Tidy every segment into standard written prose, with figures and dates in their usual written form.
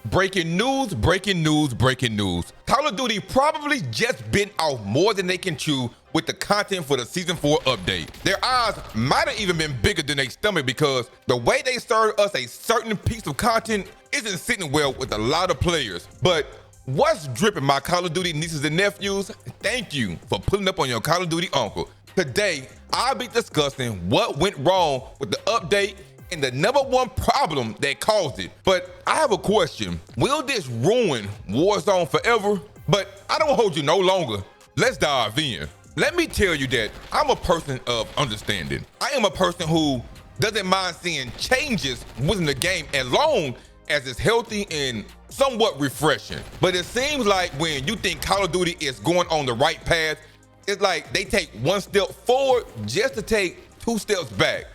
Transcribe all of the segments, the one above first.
Breaking news, breaking news, breaking news. Call of Duty probably just bit off more than they can chew with the content for the Season 4 update. Their eyes might have even been bigger than their stomach because the way they serve us a certain piece of content isn't sitting well with a lot of players. But what's dripping, my Call of Duty nieces and nephews? Thank you for pulling up on your Call of Duty uncle. Today, I'll be discussing what went wrong with the update and the #1 problem that caused it. But I have a question. Will this ruin Warzone forever? But I don't hold you no longer. Let's dive in. Let me tell you that I'm a person of understanding. I am a person who doesn't mind seeing changes within the game as long as it's healthy and somewhat refreshing. But it seems like when you think Call of Duty is going on the right path, it's like they take one step forward just to take 2 steps back,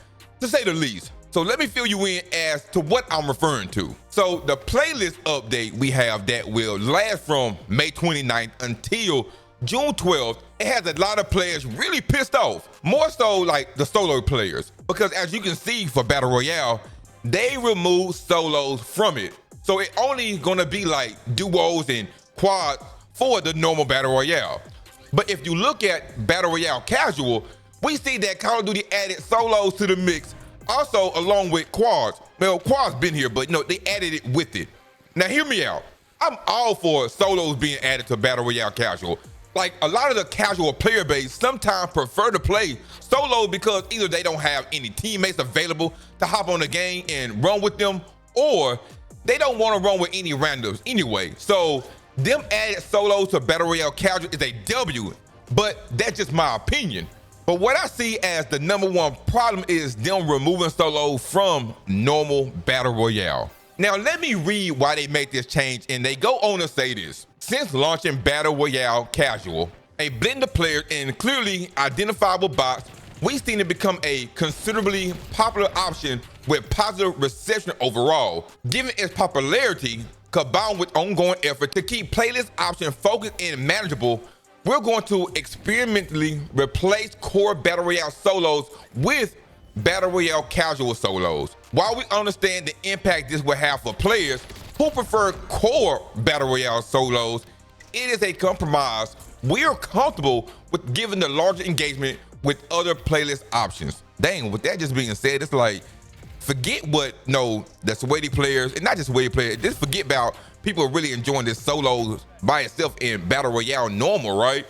to say the least. So let me fill you in as to what I'm referring to. So the playlist update we have that will last from May 29th until June 12th, it has a lot of players really pissed off. More so like the solo players. Because as you can see for Battle Royale, they removed solos from it. So it only gonna be like duos and quads for the normal Battle Royale. But if you look at Battle Royale Casual, we see that Call of Duty added solos to the mix, also along with quads. Well, quads been here, but they added it with it. Now hear me out. I'm all for solos being added to Battle Royale Casual. Like a lot of the casual player base sometimes prefer to play solo because either they don't have any teammates available to hop on the game and run with them, or they don't want to run with any randoms anyway. So them added solos to Battle Royale Casual is a W, but that's just my opinion. But what I see as the #1 problem is them removing solo from normal Battle Royale. Now let me read why they made this change, and they go on to say this. Since launching Battle Royale Casual, a blend of players and clearly identifiable bots, we've seen it become a considerably popular option with positive reception overall. Given its popularity, combined with ongoing effort to keep playlist options focused and manageable, we're going to experimentally replace core Battle Royale solos with Battle Royale Casual solos. While we understand the impact this will have for players who prefer core Battle Royale solos, it is a compromise we're comfortable with given the larger engagement with other playlist options. Dang, with that just being said, it's like, forget what, the sweaty players, and not just sweaty players, just forget about people really enjoying this solo by itself in Battle Royale normal, right?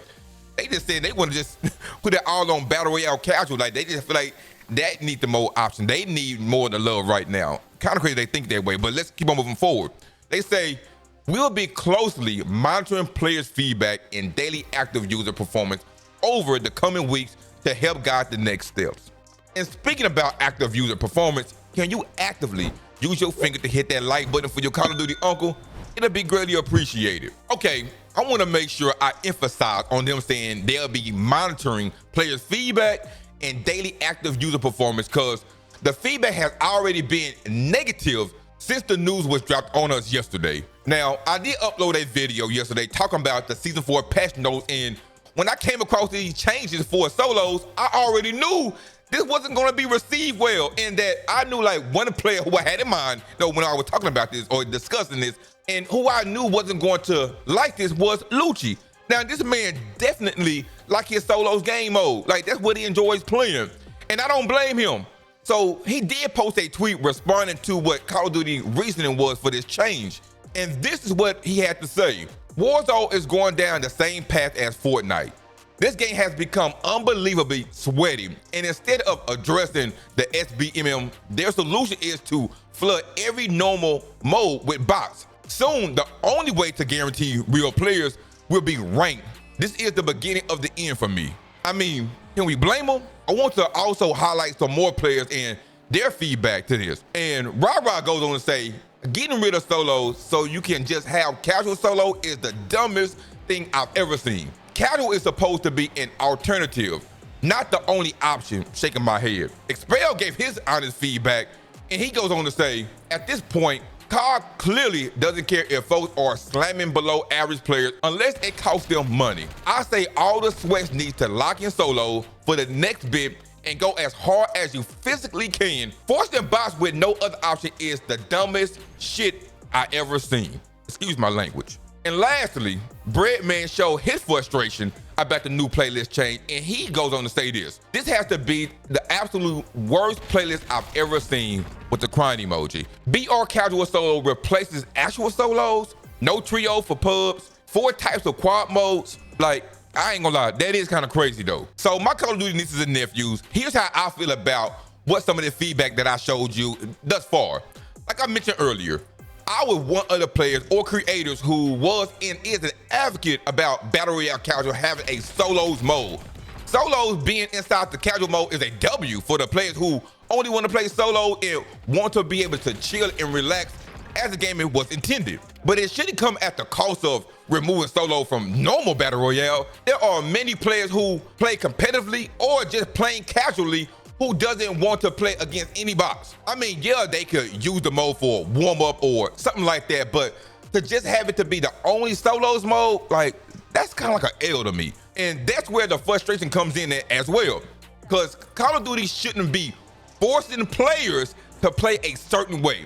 They just said they want to just put it all on Battle Royale Casual. Like, they just feel like that need the more option. They need more of the love right now. Kind of crazy they think that way, but let's keep on moving forward. They say, we'll be closely monitoring players' feedback and daily active user performance over the coming weeks to help guide the next steps. And speaking about active user performance, can you actively use your finger to hit that like button for your Call of Duty uncle? It'll be greatly appreciated. Okay, I want to make sure I emphasize on them saying they'll be monitoring players' feedback and daily active user performance, because the feedback has already been negative since the news was dropped on us yesterday. Now, I did upload a video yesterday talking about the Season 4 patch notes, and when I came across these changes for solos, I already knew this wasn't going to be received well, and that I knew like one player who I had in mind, when I was talking about this or discussing this, and who I knew wasn't going to like this was Lucci. Now, this man definitely like his solos game mode. Like, that's what he enjoys playing, and I don't blame him. So he did post a tweet responding to what Call of Duty reasoning was for this change. And this is what he had to say. Warzone is going down the same path as Fortnite. This game has become unbelievably sweaty, and instead of addressing the SBMM, their solution is to flood every normal mode with bots. Soon, the only way to guarantee real players will be ranked. This is the beginning of the end for me. I mean, can we blame them? I want to also highlight some more players and their feedback to this. And Ra goes on to say, getting rid of solos so you can just have casual solo is the dumbest thing I've ever seen. Casual is supposed to be an alternative, not the only option. Shaking my head. Expel gave his honest feedback, and he goes on to say, at this point, COD clearly doesn't care if folks are slamming below average players unless it costs them money. I say all the sweats need to lock in solo for the next bit and go as hard as you physically can. Forcing bots with no other option is the dumbest shit I ever seen. Excuse my language. And lastly, Breadman showed his frustration about the new playlist change, and he goes on to say this. This has to be the absolute worst playlist I've ever seen with the crying emoji. BR Casual Solo replaces actual solos, no trio for pubs, 4 types of quad modes. Like, I ain't gonna lie, that is kind of crazy though. So my Call of Duty nieces and nephews, here's how I feel about what some of the feedback that I showed you thus far. Like I mentioned earlier, I would want other players or creators who was and is an advocate about Battle Royale Casual having a solos mode. Solos being inside the casual mode is a W for the players who only want to play solo and want to be able to chill and relax as the game was intended. But it shouldn't come at the cost of removing solo from normal Battle Royale. There are many players who play competitively or just playing casually who doesn't want to play against any bots. I mean, yeah, they could use the mode for warm up or something like that, but to just have it to be the only solos mode, like, that's kind of like an L to me. And that's where the frustration comes in as well. Because Call of Duty shouldn't be forcing players to play a certain way.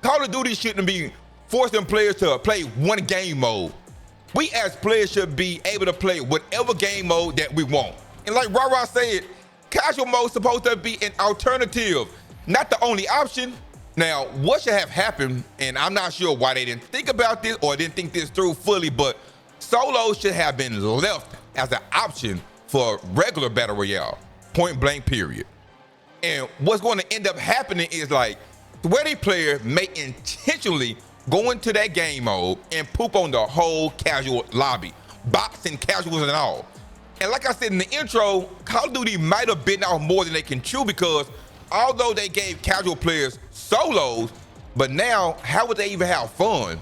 Call of Duty shouldn't be forcing players to play one game mode. We as players should be able to play whatever game mode that we want. And like Rara said, casual mode is supposed to be an alternative, not the only option. Now, what should have happened, and I'm not sure why they didn't think about this or didn't think this through fully, but solo should have been left as an option for regular Battle Royale, point blank period. And what's going to end up happening is like, sweaty player may intentionally go into that game mode and poop on the whole casual lobby, bots and casuals and all. And like I said in the intro, Call of Duty might have bitten off more than they can chew, because although they gave casual players solos, but now how would they even have fun?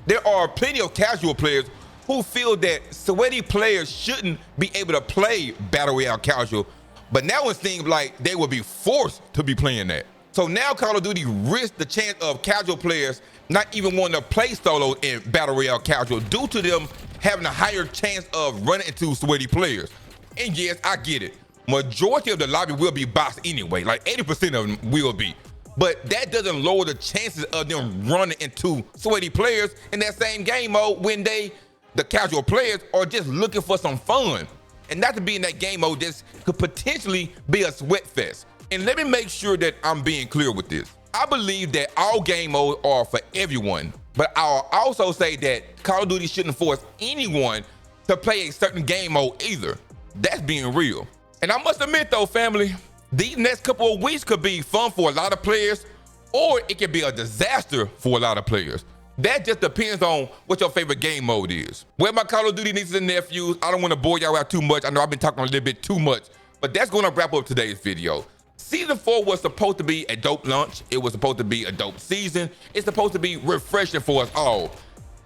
There are plenty of casual players who feel that sweaty players shouldn't be able to play Battle Royale Casual, but now it seems like they will be forced to be playing that. So now Call of Duty risks the chance of casual players not even wanting to play solo in Battle Royale Casual due to them having a higher chance of running into sweaty players. And yes, I get it. Majority of the lobby will be bots anyway, like 80% of them will be. But that doesn't lower the chances of them running into sweaty players in that same game mode when the casual players are just looking for some fun. And not to be in that game mode, this could potentially be a sweat fest. And let me make sure that I'm being clear with this. I believe that all game modes are for everyone, but I'll also say that Call of Duty shouldn't force anyone to play a certain game mode either. That's being real. And I must admit though, family, these next couple of weeks could be fun for a lot of players, or it could be a disaster for a lot of players. That just depends on what your favorite game mode is. Well, my Call of Duty nieces and nephews, I don't want to bore y'all out too much. I know I've been talking a little bit too much, but that's going to wrap up today's video. Season 4 was supposed to be a dope launch. It was supposed to be a dope season. It's supposed to be refreshing for us all.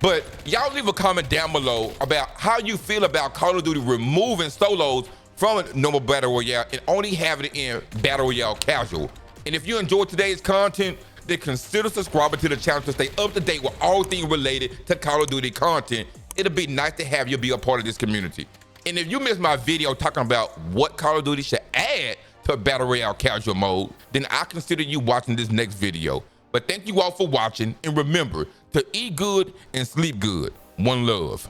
But y'all leave a comment down below about how you feel about Call of Duty removing solos from normal Battle Royale and only having it in Battle Royale Casual. And if you enjoyed today's content, then consider subscribing to the channel to stay up to date with all things related to Call of Duty content. It'll be nice to have you be a part of this community. And if you missed my video talking about what Call of Duty should add to Battle Royale Casual mode, then I consider you watching this next video. But thank you all for watching, and remember to eat good and sleep good. One love.